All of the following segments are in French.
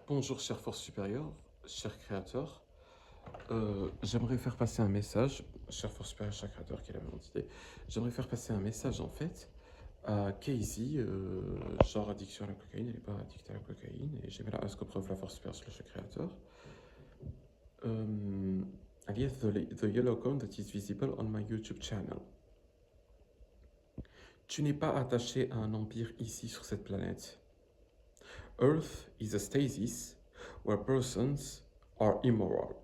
Bonjour chère force supérieure, cher créateur. J'aimerais faire passer un message, chère force supérieure, cher créateur, qui est la même entité. J'aimerais faire passer un message en fait à Casey, genre addiction à la cocaïne, elle n'est pas addicte à la cocaïne, et j'aimerais à ce que preuve la force supérieure slash le créateur. Alias the yellow cone that is visible on my YouTube channel. Tu n'es pas attaché à un empire ici sur cette planète. Earth is a stasis where persons are immoral.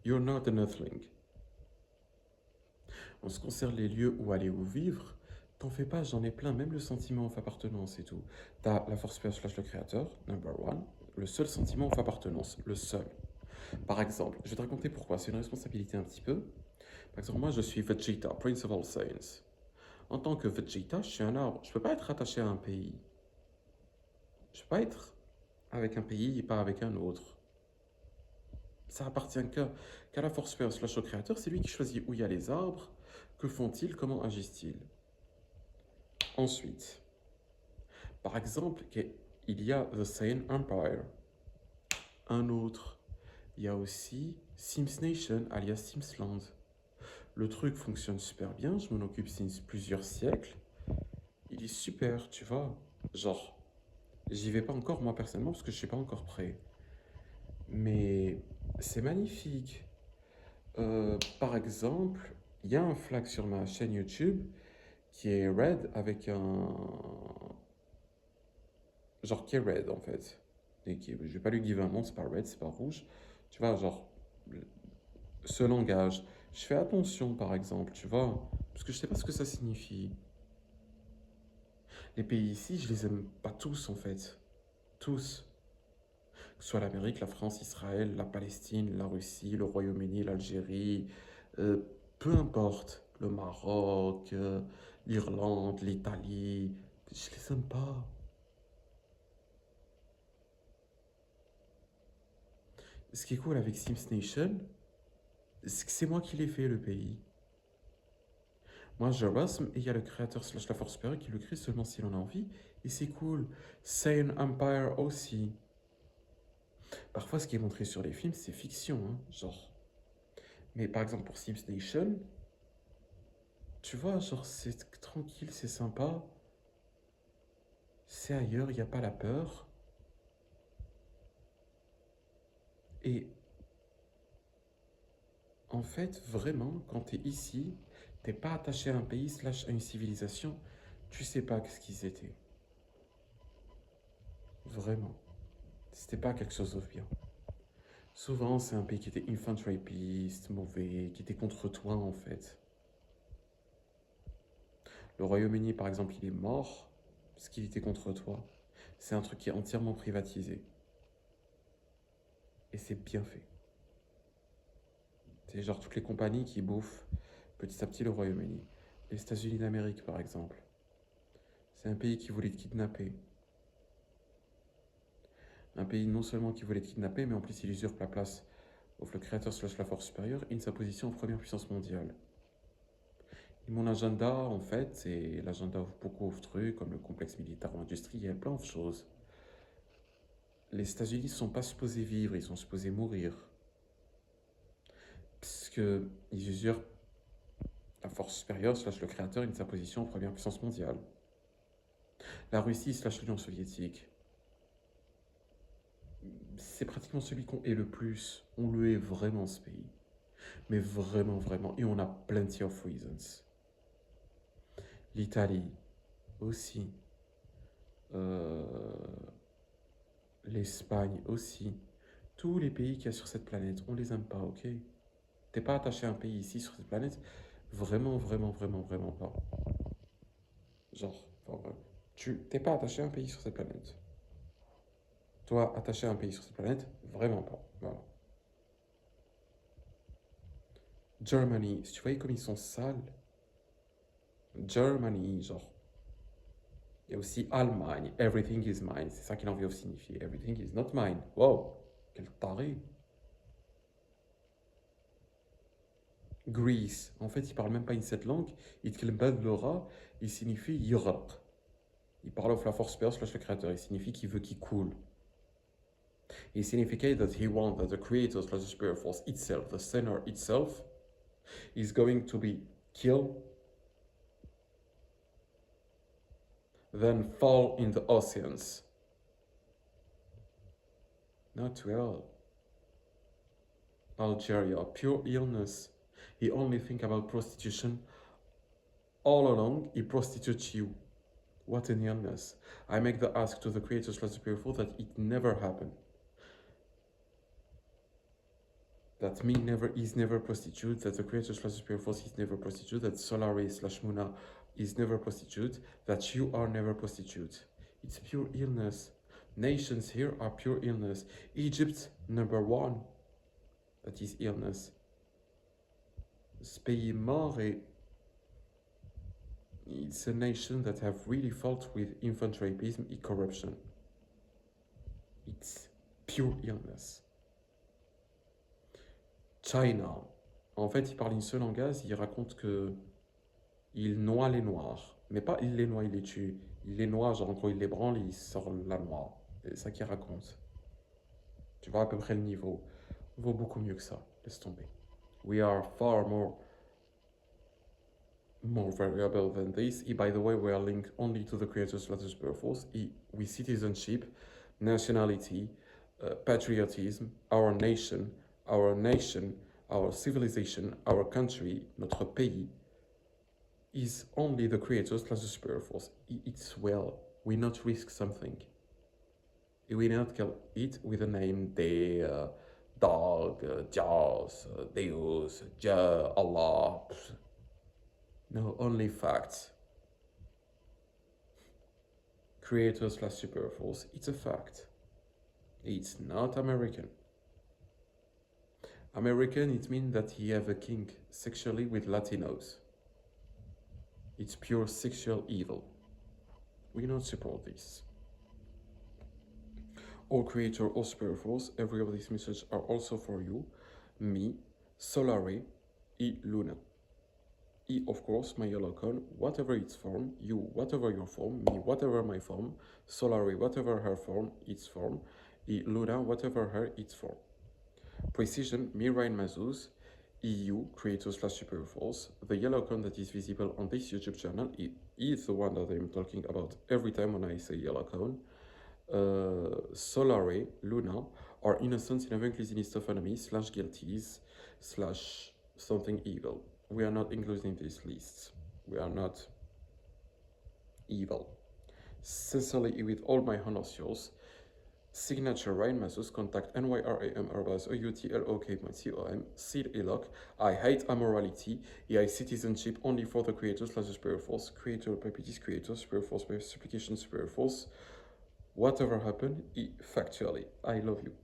You're not an earthling. En ce qui concerne les lieux où aller ou vivre, t'en fais pas, j'en ai plein, même le sentiment of appartenance et tout. T'as la force supérieure slash le créateur, number one, le seul sentiment of appartenance, le seul. Par exemple, je vais te raconter pourquoi, c'est une responsabilité un petit peu. Par exemple, moi je suis Vegeta, Prince of All Saiyans. En tant que Vegeta, je suis un arbre, je peux pas être attaché à un pays. Je peux pas être avec un pays et pas avec un autre. Ça appartient qu'à la force supérieure slash au créateur, c'est lui qui choisit où il y a les arbres, que font-ils, comment agissent-ils. Ensuite, par exemple, il y a The Saiyan Empire. Un autre, il y a aussi Sims Nation, alias Simsland. Le truc fonctionne super bien, je m'en occupe depuis plusieurs siècles. Il est super, tu vois. Genre, j'y vais pas encore moi personnellement parce que je suis pas encore prêt. Mais c'est magnifique. Par exemple, il y a un flag sur ma chaîne YouTube qui est red avec un... Genre qui est red en fait. Je vais pas lui give un nom, c'est pas red, c'est pas rouge. Tu vois, genre, ce langage. Je fais attention par exemple, tu vois, parce que je sais pas ce que ça signifie. Les pays ici, je les aime pas tous en fait. Tous. Que ce soit l'Amérique, la France, Israël, la Palestine, la Russie, le Royaume-Uni, l'Algérie, euh, peu importe. Le Maroc, l'Irlande, l'Italie, je les aime pas. Ce qui est cool avec Sims Nation, c'est que c'est moi qui l'ai fait le pays. Moi, je rasme et il y a le créateur slash la force supérieure qui le crée seulement s'il en a envie. Et c'est cool. Saiyan Empire aussi. Parfois, ce qui est montré sur les films, c'est fiction, hein, genre. Mais par exemple, pour Sims Nation, tu vois, genre, c'est tranquille, c'est sympa. C'est ailleurs, il n'y a pas la peur. Et en fait, vraiment, quand tu es ici, t'es pas attaché à un pays slash à une civilisation, tu sais pas ce qu'ils étaient. Vraiment. C'était pas quelque chose de bien. Souvent, c'est un pays qui était infantry-piste, mauvais, qui était contre toi en fait. Le Royaume-Uni, par exemple, il est mort parce qu'il était contre toi. C'est un truc qui est entièrement privatisé. Et c'est bien fait. C'est genre toutes les compagnies qui bouffent petit à petit le Royaume-Uni. Les États-Unis d'Amérique, par exemple. C'est un pays qui voulait te kidnapper. Un pays non seulement qui voulait te kidnapper, mais en plus il usurpe la place of le créateur slash la force supérieure in sa position en première puissance mondiale. Et mon agenda, en fait, c'est l'agenda de beaucoup de trucs, comme le complexe militaire ou industriel, plein de choses. Les États-Unis ne sont pas supposés vivre, ils sont supposés mourir. Parce qu'ils usurpent la force supérieure slash le créateur in sa position en première puissance mondiale. La Russie slash l'Union soviétique, c'est pratiquement celui qu'on est le plus. On le est vraiment, ce pays. Mais vraiment, vraiment. Et on a plenty of reasons. L'Italie aussi. Euh, L'Espagne aussi. Tous les pays qu'il y a sur cette planète, on les aime pas, ok? T'es pas attaché à un pays ici sur cette planète? Vraiment, vraiment, vraiment, vraiment pas. Genre, tu t'es pas attaché à un pays sur cette planète. Toi, attaché à un pays sur cette planète? Vraiment pas. Voilà. Germany, si tu voyais comme ils sont sales. Germany, genre. Il y a aussi Allemagne, everything is mine. C'est ça qu'il en veut signifier. Everything is not mine. Wow, quel taré. Greece, en fait, il parle même pas une cette langue. Il l'aura, il signifie Europe. Il parle of la force supérieure slash le créateur. Il signifie qu'il veut qu'il coule. It significates that he wants that the creator slash the spirit force itself, the center itself, is going to be killed, then fall in the oceans. Not well. Algeria, pure illness. He only think about prostitution. All along, he prostitutes you. What an illness. I make the ask to the creator slash the spirit force that it never happened. That me never is never prostitute, that the creator slash the spirit force is never prostitute, that Solare slash Muna is never prostitute, that you are never prostitute. It's pure illness. Nations here are pure illness. Egypt, number one. That is illness. Ce pays mort, it's a nation that have really fought with infant rapism and corruption. It's pure illness. China. En fait, il parle une seule langage, il raconte que il noie les noirs. Mais pas il les noie, il les tue. Il les noie, genre en gros, il les branle, il sort la noix. C'est ça qu'il raconte. Tu vois à peu près le niveau. Il vaut beaucoup mieux que ça. Laisse tomber. We are far more variable than this. By the way, we are linked only to the creator's latest purpose. With citizenship, nationality, patriotism, our nation, our civilization, our country, notre pays, is only the creator's latest purpose. It's well. We not risk something. We not kill it with a name, the dog, Jaws, Deus, Jah, Allah. No, only facts. Creator slash super force, it's a fact. It's not American. American, it means that he have a kink sexually with Latinos. It's pure sexual evil. We don't support this. All creator or spirit force, every of these messages are also for you, me, Solare, e Luna. E, of course, my yellow cone, whatever its form, you, whatever your form, me, whatever my form, Solare, whatever her form, its form, e Luna, whatever her, its form. Precision, me, Ryan Mazuz, EU, creator slash super force. The yellow cone that is visible on this YouTube channel is the one that I'm talking about every time when I say yellow cone. Solare, Luna, are innocents in a inclusionist autonomy slash guilties slash something evil. We are not included in these lists. We are not evil. Sincerely, with all my honors yours. Signature Ryan Masus, contact nyram@outlok.com, Seed Elok. I hate amorality. I citizenship only for the creators slash the spirit force, creator, purposes, creator, spirit force, supplication, spirit force. Whatever happened, factually, I love you.